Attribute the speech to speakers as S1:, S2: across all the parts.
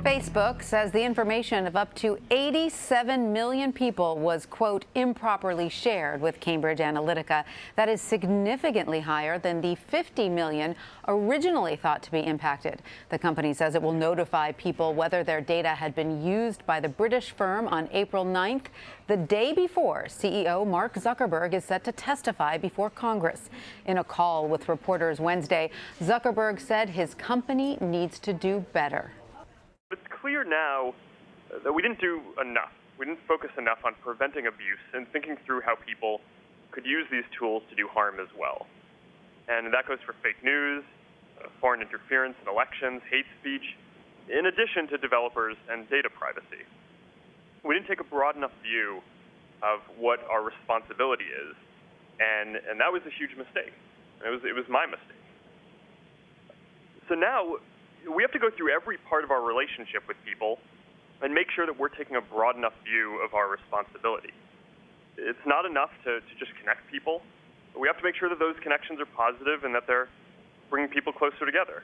S1: Facebook says the information of up to 87 million people was, quote, improperly shared with Cambridge Analytica. That is significantly higher than the 50 million originally thought to be impacted. The company says it will notify people whether their data had been used by the British firm on April 9th, the day before CEO Mark Zuckerberg is set to testify before Congress. In a call with reporters Wednesday, Zuckerberg said his company needs to do better.
S2: It's clear now that we didn't do enough. We didn't focus enough on preventing abuse and thinking through how people could use these tools to do harm as well. And that goes for fake news, foreign interference in elections, hate speech, in addition to developers and data privacy. We didn't take a broad enough view of what our responsibility is, and that was a huge mistake. It was my mistake. So now we have to go through every part of our relationship with people and make sure that we're taking a broad enough view of our responsibility. It's not enough to just connect people. We have to make sure that those connections are positive and that they're bringing people closer together.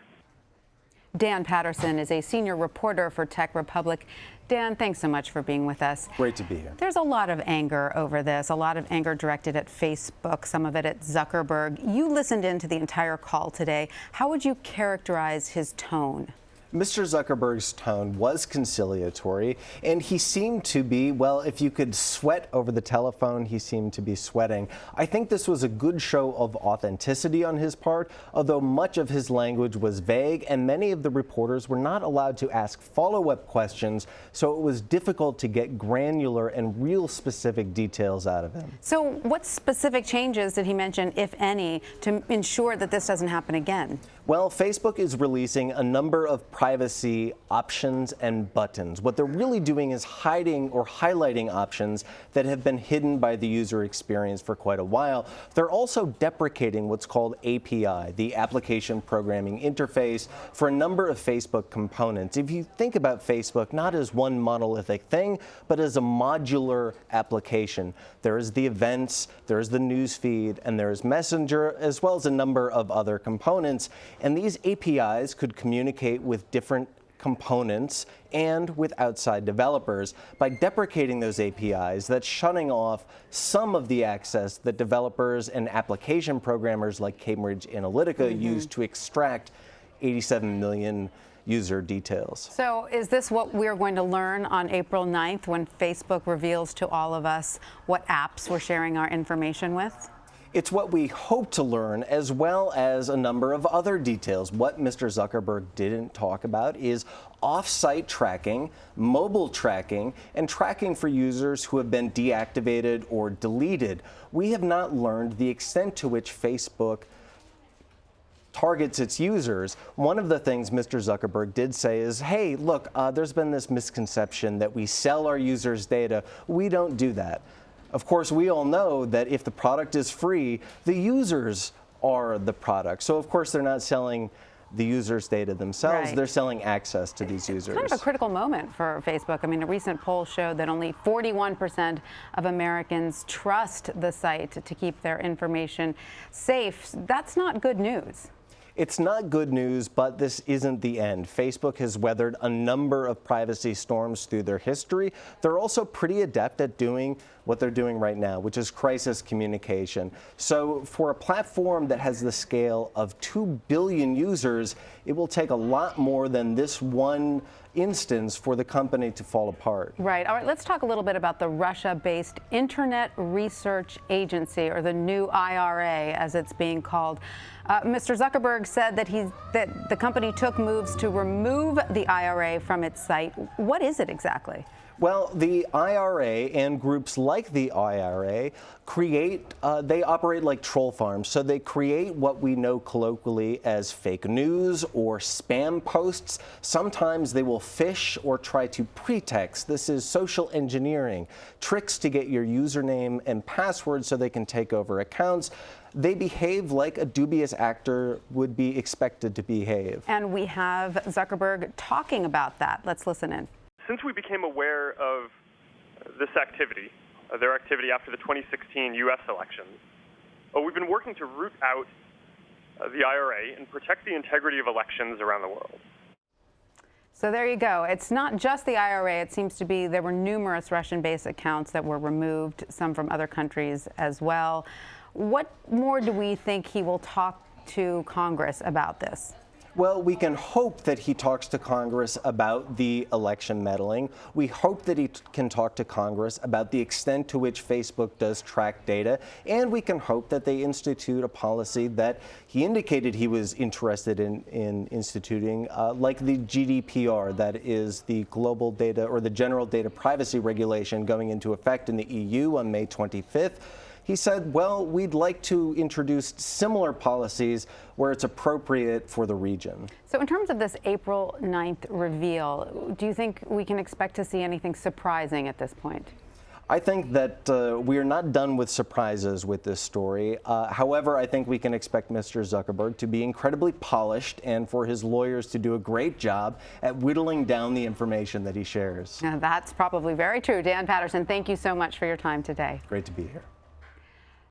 S1: Dan Patterson is a senior reporter for Tech Republic. Dan, thanks so much for being with us.
S3: Great to be here.
S1: There's a lot of anger over this, a lot of anger directed at Facebook, some of it at Zuckerberg. You listened in to the entire call today. How would you characterize his tone?
S3: Mr. Zuckerberg's tone was conciliatory, and he seemed to be, well, if you could sweat over the telephone, he seemed to be sweating. I think this was a good show of authenticity on his part, although much of his language was vague, and many of the reporters were not allowed to ask follow-up questions, so it was difficult to get granular and real specific details out of him.
S1: So what specific changes did he mention, if any, to ensure that this doesn't happen again?
S3: Well, Facebook is releasing a number of privacy options and buttons. What they're really doing is hiding or highlighting options that have been hidden by the user experience for quite a while. They're also deprecating what's called API, the Application Programming Interface, for a number of Facebook components. If you think about Facebook not as one monolithic thing, but as a modular application, there is the events, there is the news feed, and there is Messenger, as well as a number of other components. And these APIs could communicate with different components and with outside developers. By deprecating those APIs, that's shutting off some of the access that developers and application programmers like Cambridge Analytica use to extract 87 million user details.
S1: So is this what we're going to learn on April 9th when Facebook reveals to all of us what apps we're sharing our information with?
S3: It's what we hope to learn, as well as a number of other details. What Mr. Zuckerberg didn't talk about is off-site tracking, mobile tracking, and tracking for users who have been deactivated or deleted. We have not learned the extent to which Facebook targets its users. One of the things Mr. Zuckerberg did say is, hey, look, there's been this misconception that we sell our users' data. We don't do that. Of course, we all know that if the product is free, the users are the product. So, of course, they're not selling the users' data themselves.
S1: Right.
S3: They're selling access to these users.
S1: It's kind of a critical moment for Facebook. I mean, a recent poll showed that only 41% of Americans trust the site to keep their information safe. That's not good news.
S3: It's not good news, but this isn't the end. Facebook has weathered a number of privacy storms through their history. They're also pretty adept at doing what they're doing right now, which is crisis communication. So for a platform that has the scale of 2 billion users, it will take a lot more than this one instance for the company to fall apart.
S1: Right. All right. Let's talk a little bit about the Russia-based Internet Research Agency, or the new IRA, as it's being called. Mr. Zuckerberg said that the company took moves to remove the IRA from its site. What is it exactly?
S3: Well, the IRA and groups like the IRA they operate like troll farms. So they create what we know colloquially as fake news or spam posts. Sometimes they will phish or try to pretext. This is social engineering, tricks to get your username and password so they can take over accounts. They behave like a dubious actor would be expected to behave.
S1: And we have Zuckerberg talking about that. Let's listen in.
S2: Since we became aware of this activity, their activity after the 2016 U.S. elections, we've been working to root out the IRA and protect the integrity of elections around the world.
S1: So there you go. It's not just the IRA. It seems to be there were numerous Russian-based accounts that were removed, some from other countries as well. What more do we think he will talk to Congress about this?
S3: Well, we can hope that he talks to Congress about the election meddling. We hope that he can talk to Congress about the extent to which Facebook does track data. And we can hope that they institute a policy that he indicated he was interested in instituting, like the GDPR, that is the global data or the general data privacy regulation going into effect in the EU on May 25th. He said, well, we'd like to introduce similar policies where it's appropriate for the region.
S1: So in terms of this April 9th reveal, do you think we can expect to see anything surprising at this point?
S3: I think that we are not done with surprises with this story. However, I think we can expect Mr. Zuckerberg to be incredibly polished and for his lawyers to do a great job at whittling down the information that he shares.
S1: Now, that's probably very true. Dan Patterson, thank you so much for your time today.
S3: Great to be here.